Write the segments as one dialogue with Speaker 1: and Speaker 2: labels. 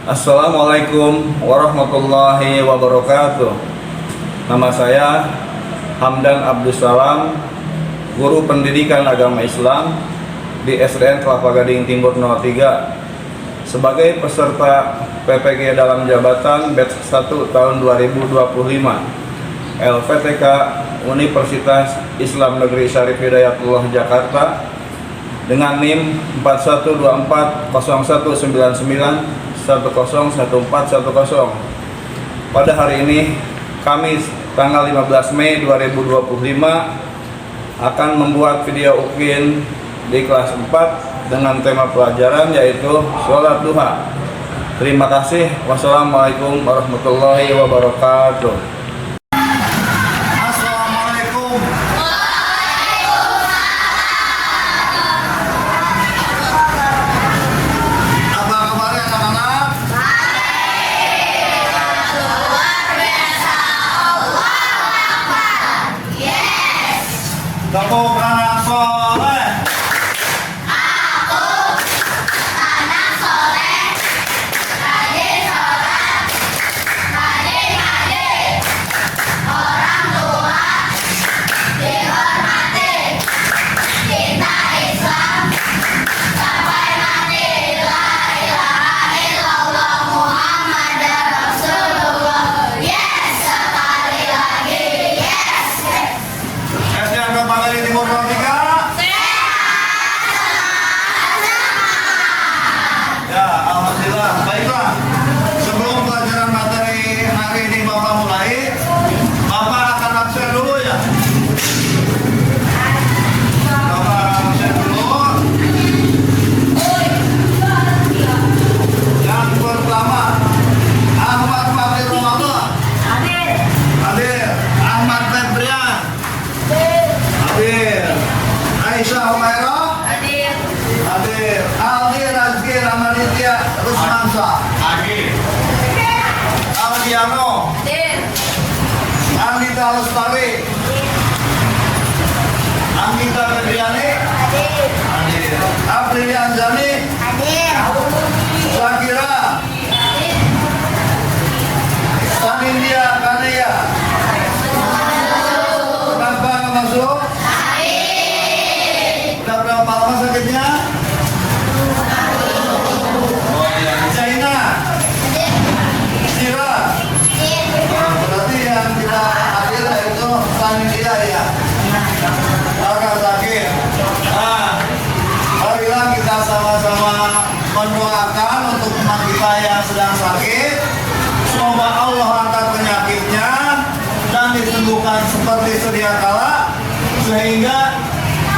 Speaker 1: Assalamualaikum warahmatullahi wabarakatuh. Nama saya Hamdan Abdussalam, guru pendidikan agama Islam di SDN Kelapa Gading Timur 03, sebagai peserta PPG dalam jabatan batch 1 tahun 2025 LPTK Universitas Islam Negeri Syarif Hidayatullah Jakarta dengan NIM 41240199101410. Pada hari ini, Kamis tanggal 15 Mei 2025, akan membuat video UKIN di kelas 4 dengan tema pelajaran yaitu sholat duha. Terima kasih. Wassalamualaikum warahmatullahi wabarakatuh.
Speaker 2: Tepuk anak soleh.
Speaker 3: Aku anak soleh, rajin sholat, rajin hadir, orang tua dihormati, cinta Islam sampai mati. La ilaha illallah Muhammadar Rasulullah. Yes, sekali lagi. Yes.
Speaker 2: SDN Kelapa Gading Timur 03. Ya, alhamdulillah. Baiklah. Sebelum pelajaran materi hari ini Bapak mulai, Bapak akan absen dulu ya. Bapak akan absen dulu. Yang pertama, Ahmad Fahri Ramadan. Hadir. Ahmad Febrian. Hadir. Aisyah Humaira. Hadir. Aldi Razki Ramaditya Rusmansa. Hadir. Aldiano. Anita Lestari. Anita Febriani. Hadir. Aprilia Anjani. Zakira. Sanindia Kanaya. Kenapa nggak masuk? Udah berapa lama sakitnya? Oh iya, Zaina. Sira. Berarti yang tidak hadir itu Sanindia ya. Agak sakit. Nah, marilah kita sama-sama mendoakan untuk teman kita yang sedang sakit. Semoga Allah angkat penyakitnya dan disembuhkan seperti sedia kala, sehingga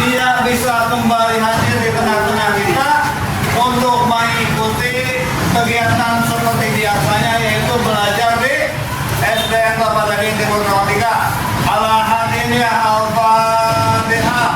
Speaker 2: dia bisa kembali hadir di tengah-tengah kita untuk mengikuti kegiatan seperti biasanya, yaitu belajar di SDN Kelapa Gading Timur 03. Ala hadiniyah al-Fatihah.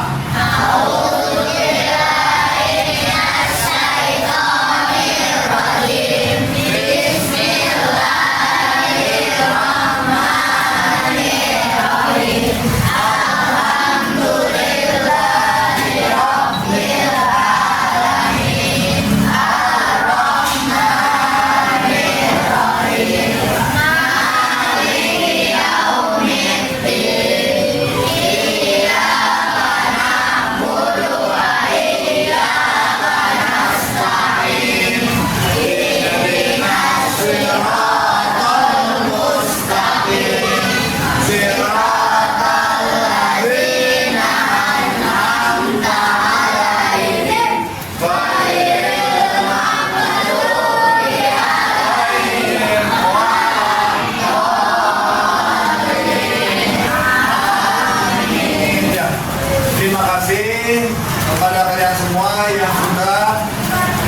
Speaker 2: Terima kasih kepada kalian semua yang sudah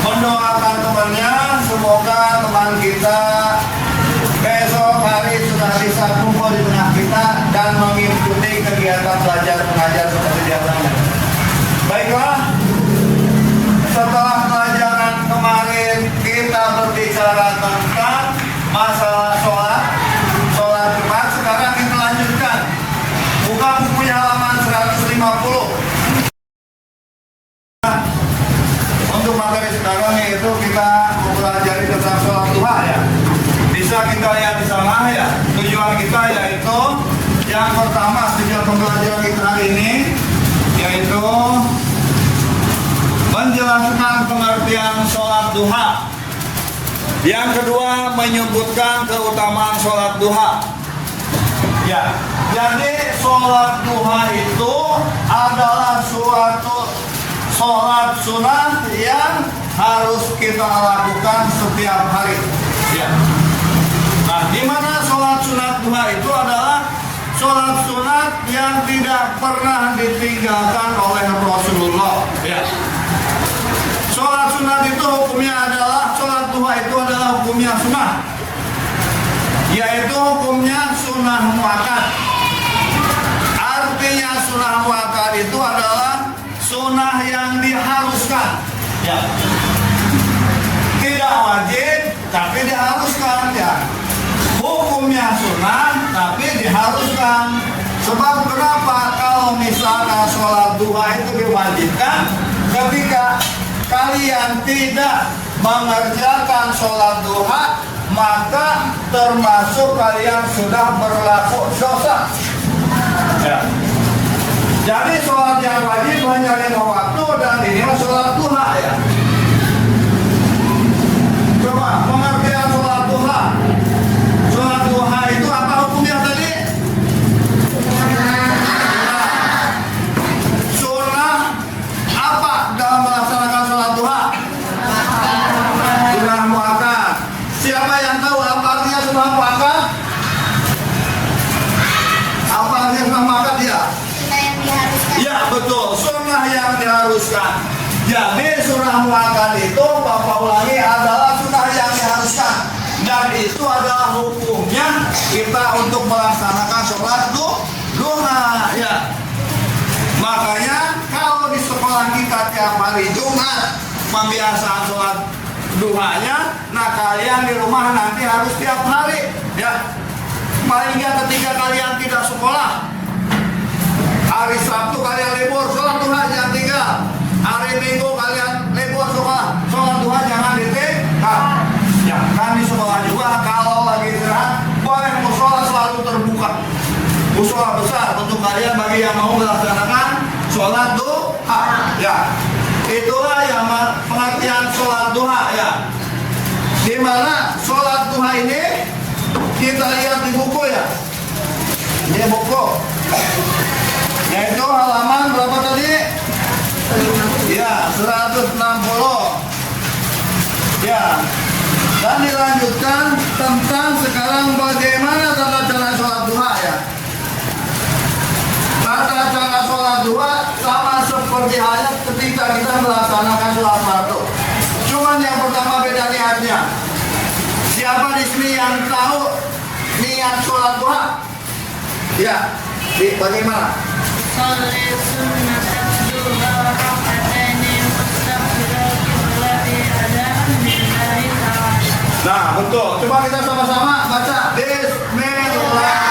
Speaker 2: mendoakan temannya. Semoga teman kita besok hari sudah bisa kumpul di tengah kita dan mengikuti kegiatan belajar mengajar seperti biasanya. Baiklah, setelah pelajaran kemarin kita berbicara tentang masalah sholat Jumat. Sekarang kita lanjutkan. Buka bukunya halaman 150. Untuk materi sekarang yaitu kita mempelajari tentang sholat duha. ya. Tujuan kita yaitu yang pertama, tujuan pembelajaran kita hari ini yaitu menjelaskan pengertian sholat duha. Yang kedua, menyebutkan keutamaan sholat duha. Ya, jadi sholat duha itu adalah suatu sholat sunat yang harus kita lakukan setiap hari. Ya. Nah, di mana sholat sunat duha itu adalah sholat sunat yang tidak pernah ditinggalkan oleh Rasulullah. Ya. Sholat sunat itu hukumnya adalah, sholat duha itu adalah hukumnya sunnah, yaitu hukumnya sunnah muakkad. Artinya sunnah muakkad itu adalah sunnah yang diharuskan, ya. Tidak wajib, tapi diharuskan, ya. Hukumnya sunnah, tapi diharuskan. Sebab kenapa? Kalau misalnya sholat duha itu diwajibkan, ketika kalian tidak mengerjakan sholat duha, maka termasuk kalian sudah berlaku dosa. Ya. Jadi sholat yang wajib hanya 5 waktu dan inilah sholat duha, ya. Coba pengertian sholat duha. Sholat duha itu apa hukumnya tadi? Sunnah apa dalam melaksanakan sholat duha? Sunnah muakkad. Siapa yang tahu apa artinya sunnah muakkad? Apa artinya sunnah muakkad ya? Ya betul, sunnah yang diharuskan. Jadi sunnah muakkad itu, Bapak ulangi, adalah sunnah yang diharuskan. Dan itu adalah hukumnya kita untuk melaksanakan sholat duha, ya. Makanya kalau di sekolah kita tiap hari Jumat pembiasaan sholat duhanya, nah kalian di rumah nanti harus tiap hari, ya. Paling nggak ketika kalian tidak sekolah, hari Sabtu kalian libur, sholat duha jangan tinggal. Hari Minggu kalian libur sekolah, sholat duha jangan ditinggal. Ya, kan di sekolah juga kalau lagi istirahat boleh musola selalu terbuka. Musola besar untuk kalian bagi yang mau melaksanakan sholat duha. Ya, itulah yang pengertian sholat duha, ya. Di mana sholat duha ini kita lihat di buku, ya. Ini buku. Yaitu halaman berapa tadi? Ya, 160. Ya. Dan dilanjutkan tentang sekarang bagaimana tata cara sholat duha, ya. Tata cara sholat duha sama seperti halnya ketika kita melaksanakan sholat fardu. Cuman yang pertama beda niatnya. Siapa di sini yang tahu niat sholat duha? Ya, bagaimana?
Speaker 4: Sholli sunnatat duha raka'ataini wastaghfirul qiblati adaan lillahi ta'ala.
Speaker 2: Nah, betul. Coba kita sama-sama baca. Bismillah.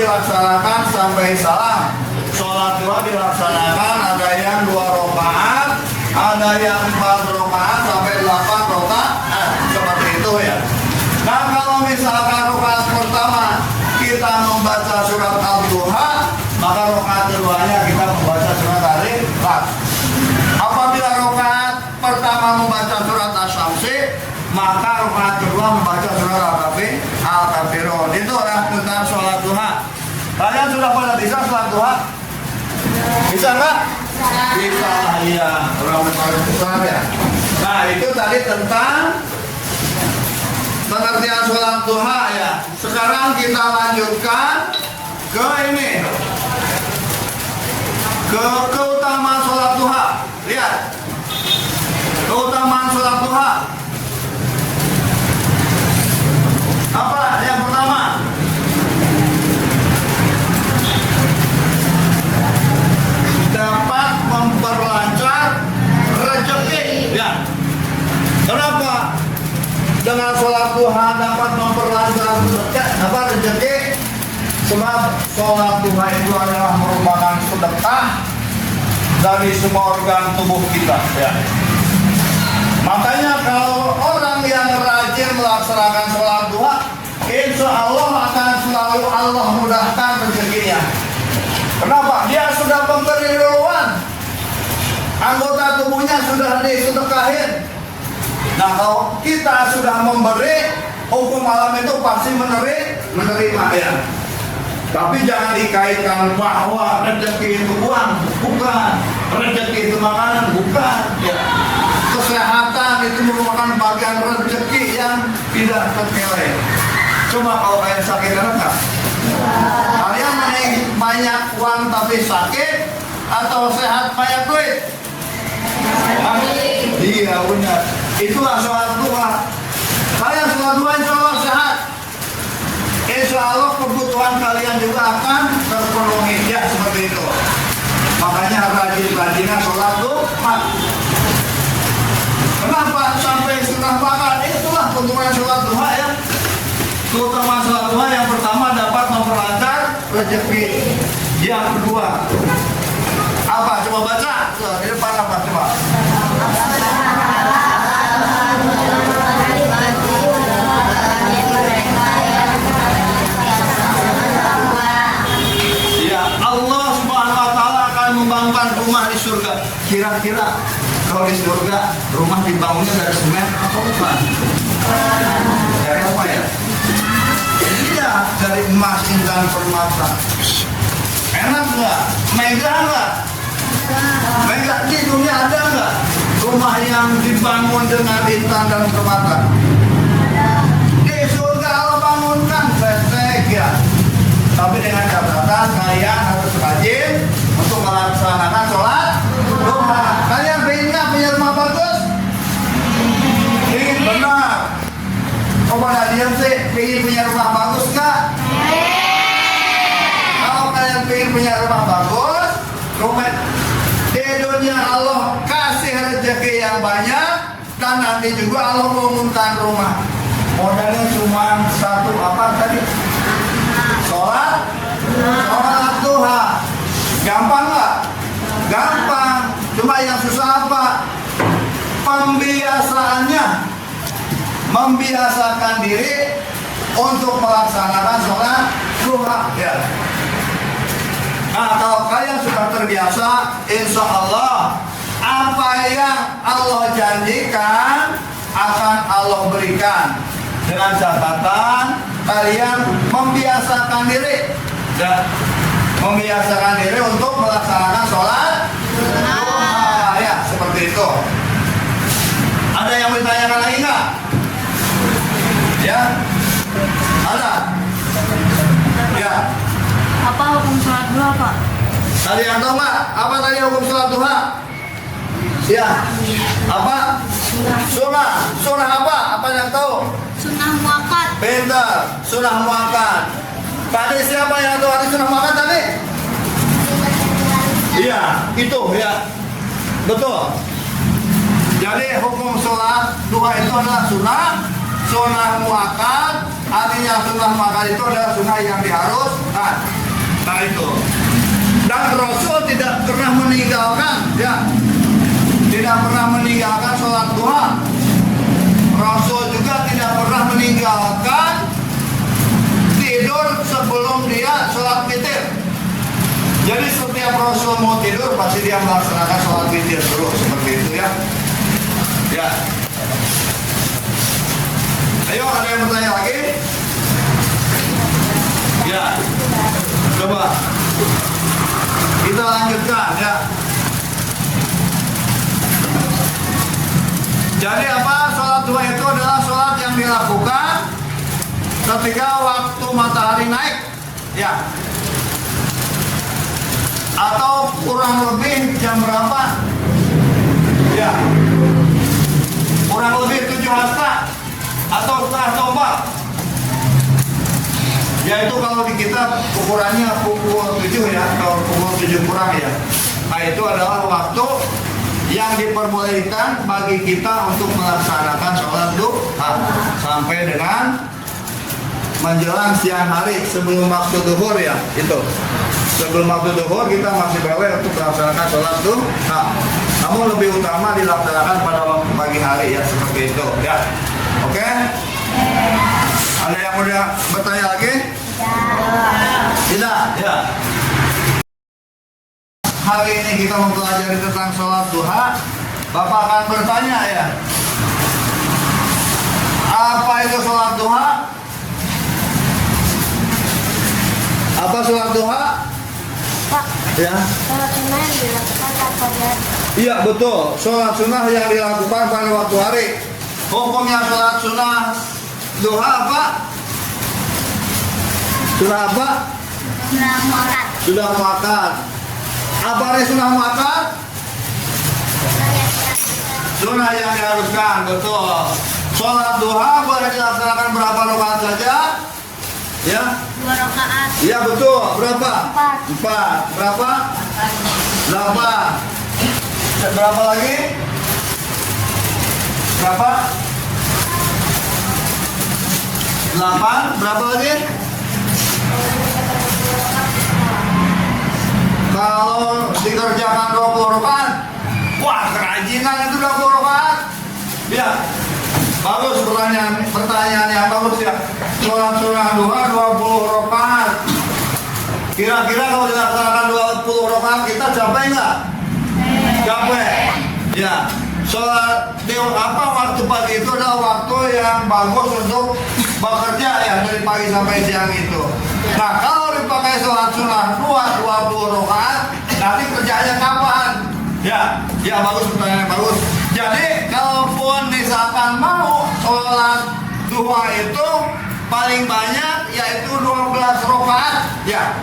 Speaker 2: dilaksanakan sampai salam. Sholat duha dilaksanakan ada yang 2 rakaat, ada yang 4 rakaat sampai 8 rakaat, seperti itu ya. Nah kalau misalkan rakaat pertama kita membaca surat Al-Duha, maka rakaat keduanya kita membaca surat Al-Ikhlas. Apabila rakaat pertama membaca surat Asy-Syamsi, maka rakaat kedua membaca surat Al-Kafirun. Itu adalah tentang sholat duha. Kalian sudah pada bisa sholat duha? Bisa nggak? Bisa lah, iya. Orang besar ya. Nah itu tadi tentang pengertian sholat duha ya. Sekarang kita lanjutkan ke ini, ke keutamaan sholat duha. Lihat keutamaan sholat duha. Apa yang pertama? Dapat memperlancar rezeki. Ya. Kenapa? Dengan sholat duha dapat memperlancar rezeki. Sebab sholat duha itu adalah merupakan sedekah dari semua organ tubuh kita. Ya. Makanya kalau orang yang rajin melaksanakan sholat duha, insya Allah akan selalu Allah mudahkan rezekinya. Kenapa? Dia sudah memberi duluan, anggota tubuhnya sudah disedekahin. Nah kalau kita sudah memberi, hukum alam itu pasti menerima ya. Tapi jangan dikaitkan bahwa rezeki itu uang, bukan. Rezeki itu makanan, bukan. Ya. Kesehatan itu merupakan bagian rezeki yang tidak terkilai. Coba kalau kalian sakit enggak? Kalian banyak uang tapi sakit atau sehat banyak duit? Iya benar. Itulah sholat duha. Kalian sholat duha insya Allah sehat. Insya Allah kebutuhan kalian juga akan terpenuhi. Ya seperti itu. Makanya rajin-rajinnya sholat duha. Kenapa sampai setengah makan? Itulah keutamaan sholat duha ya. Keutamaan sholat duha yang pertama dapat memperlancar rezeki. Yang kedua apa? Coba baca. Di depan apa? Coba. Ya Allah Subhanahu Wa Taala akan membangun rumah di surga. Kira-kira kalau di surga rumah dibangunnya dari semen atau bukan? Dari apa ya? Iya, dari emas, intan, permata. Enak nggak? Megah nggak? Megah. Di dunia ada nggak rumah yang dibangun dengan intan dan permata? Di surga Allah bangunkan besek ya. Tapi dengan catatan kalian harus rajin untuk melaksanakan sholat duha. Kalian pengen nggak punya rumah bagus? Ingin benar. Oh pada diam sih, pengen punya rumah bagus nggak? Kalau kalian pengen punya rumah bagus, rumah di dunia Allah kasih rezeki yang banyak dan nanti juga Allah mengumumkan rumah. Modalnya cuma satu apa tadi? Sholat duha. Gampang nggak? Gampang. Cuma yang susah apa? Pembiasaannya. Membiasakan diri untuk melaksanakan sholat duha. Ya. Nah kalau kalian sudah terbiasa, insya Allah apa yang Allah janjikan akan Allah berikan. Dengan catatan kalian membiasakan diri dan membiasakan diri untuk melaksanakan sholat duha ya seperti itu. Ada yang ditanyakan lagi nggak? Ya, ada. Ya.
Speaker 4: Apa hukum sholat duha, Pak?
Speaker 2: Tadi yang tahu nggak? Apa tadi hukum sholat duha? Ya. Apa? Sunnah. Sunnah apa? Apa yang tahu?
Speaker 4: Sunnah muakkad.
Speaker 2: Pintar, sunnah muakkad. Tadi siapa yang tahu arti sunnah muakkad tadi? Iya, itu ya. Betul. Jadi hukum sholat duha itu adalah sunnah muakkad artinya sunnah makan itu adalah sunnah yang diharuskan. Nah itu. Dan Rasul tidak pernah meninggalkan, ya, tidak pernah meninggalkan sholat duha. Rasul juga tidak pernah meninggalkan tidur sebelum dia sholat witir. Jadi setiap Rasul mau tidur pasti dia melaksanakan sholat witir dulu, seperti itu ya. Ya. Ayo, ada yang bertanya lagi? Ya. Coba kita lanjutkan ya. Jadi apa? Sholat duha itu adalah sholat yang dilakukan ketika waktu matahari naik, ya. Atau kurang lebih jam berapa? Ya. Kurang lebih 7 hasta atau setengah tombak. Yaitu kalau di kita ukurannya pukul 7 ya, atau pukul 7 kurang ya. Nah itu adalah waktu yang diperbolehkan bagi kita untuk melaksanakan sholat duha sampai dengan menjelang siang hari sebelum waktu duhur ya. Itu sebelum waktu duhur kita masih boleh untuk melaksanakan sholat duha. Namun lebih utama dilaksanakan pada waktu pagi hari ya, seperti itu ya. Oke? Ada yang udah bertanya lagi? Tidak? Ya. Hari ini kita mempelajari tentang sholat duha. Bapak akan bertanya ya, apa itu sholat duha? Apa sholat duha?
Speaker 4: Pak,
Speaker 2: Ya.
Speaker 4: sholat sunnah yang dilakukan apa ya?
Speaker 2: Iya betul, sholat sunnah yang dilakukan pada waktu hari. Hukumnya sholat sunnah duha apa? Sunnah apa?
Speaker 4: Sunnah muakat.
Speaker 2: Sudah muakat. Apa arti sunnah muakat? Sunnah yang diharuskan, betul. Sholat duha boleh dilaksanakan berapa rakaat saja? Ya?
Speaker 4: 2 rakaat.
Speaker 2: Iya betul. Berapa?
Speaker 4: 4.
Speaker 2: 4. Berapa? 8. Berapa lagi? Berapa? 8. Berapa lagi? Kalau dikerjakan 20 rakaat, wah kerajinan itu 20 rakaat. Ya. Bagus pertanyaan yang bagus ya. Sholat sunnah duha 20 rakaat. Kira-kira kalau dilaksanakan 20 rakaat kita capek nggak? Capek. Ya. Sholat apa waktu pagi itu adalah waktu yang bagus untuk bekerja ya, dari pagi sampai siang itu. Nah kalau dipakai sholat sunnah 20 rakaat, nanti kerjanya kapan? Ya, ya bagus, pertanyaan bagus. Jadi kalaupun misalkan mau sholat duha itu paling banyak yaitu 12 rakaat ya.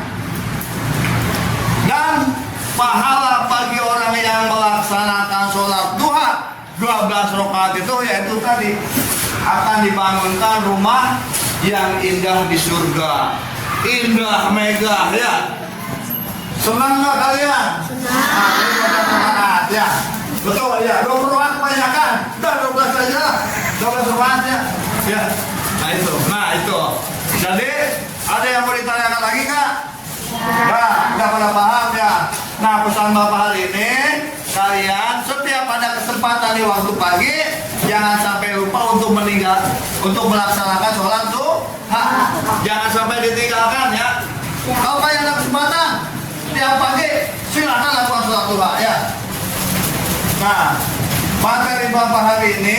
Speaker 2: Dan pahala bagi orang yang melaksanakan sholat duha 12 rakaat itu yaitu tadi akan dibangunkan rumah yang indah di surga. Indah, megah ya. Senang nggak kalian? Senang. Ya. Betul ya, 20 rakaat kebanyakan. Udah 12 saja. 12 rakaat ya. Ya. Nah itu. Jadi ada yang mau ditanyakan lagi Kak? Nah, udah pada paham ya. Nah, pesan Bapak hari ini, kalian setiap ada kesempatan di waktu pagi, jangan sampai lupa untuk melaksanakan sholat duha. Jangan sampai ditinggalkan ya. Kalau kalian ada kesempatan setiap pagi, silakan lakukan sholat duha ya. Nah, materi Bapak hari ini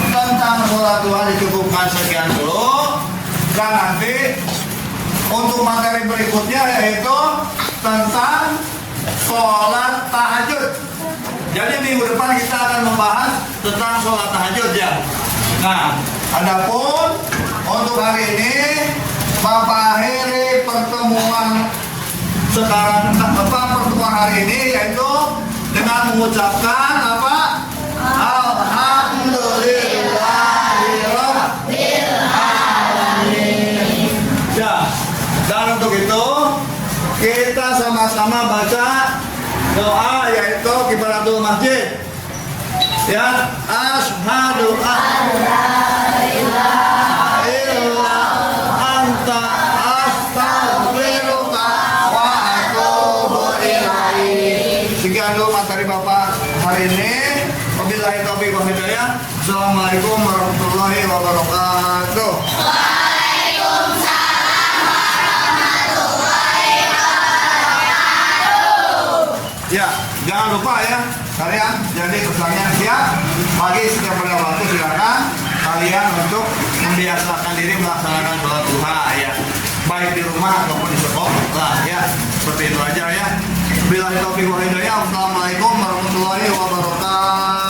Speaker 2: tentang sholat duha dicukupkan sekian dulu. Dan nanti untuk materi berikutnya yaitu tentang sholat tahajud. Jadi minggu depan kita akan membahas tentang sholat tahajud ya. Nah, adapun untuk hari ini Bapak akhiri pertemuan sekarang pertemuan hari ini yaitu dengan mengucapkan apa? Alhamdulillahirabbil alamin. Ya. Dan untuk itu kita sama-sama baca doa yaitu kifaratul masjid. Ya, asyhadu an la ilaha illallah hari ini. Wabillahi taufiq wal hidayah. Assalamualaikum warahmatullahi wabarakatuh. Ya, jangan lupa ya kalian, jadi pesannya siap pagi setiap pada waktu silakan kalian untuk membiasakan diri melaksanakan sholat duha ya, baik di rumah ataupun di sekolah ya, seperti itu aja ya. Billahi taufiq wal hidayah. Assalamualaikum warahmatullahi wabarakatuh.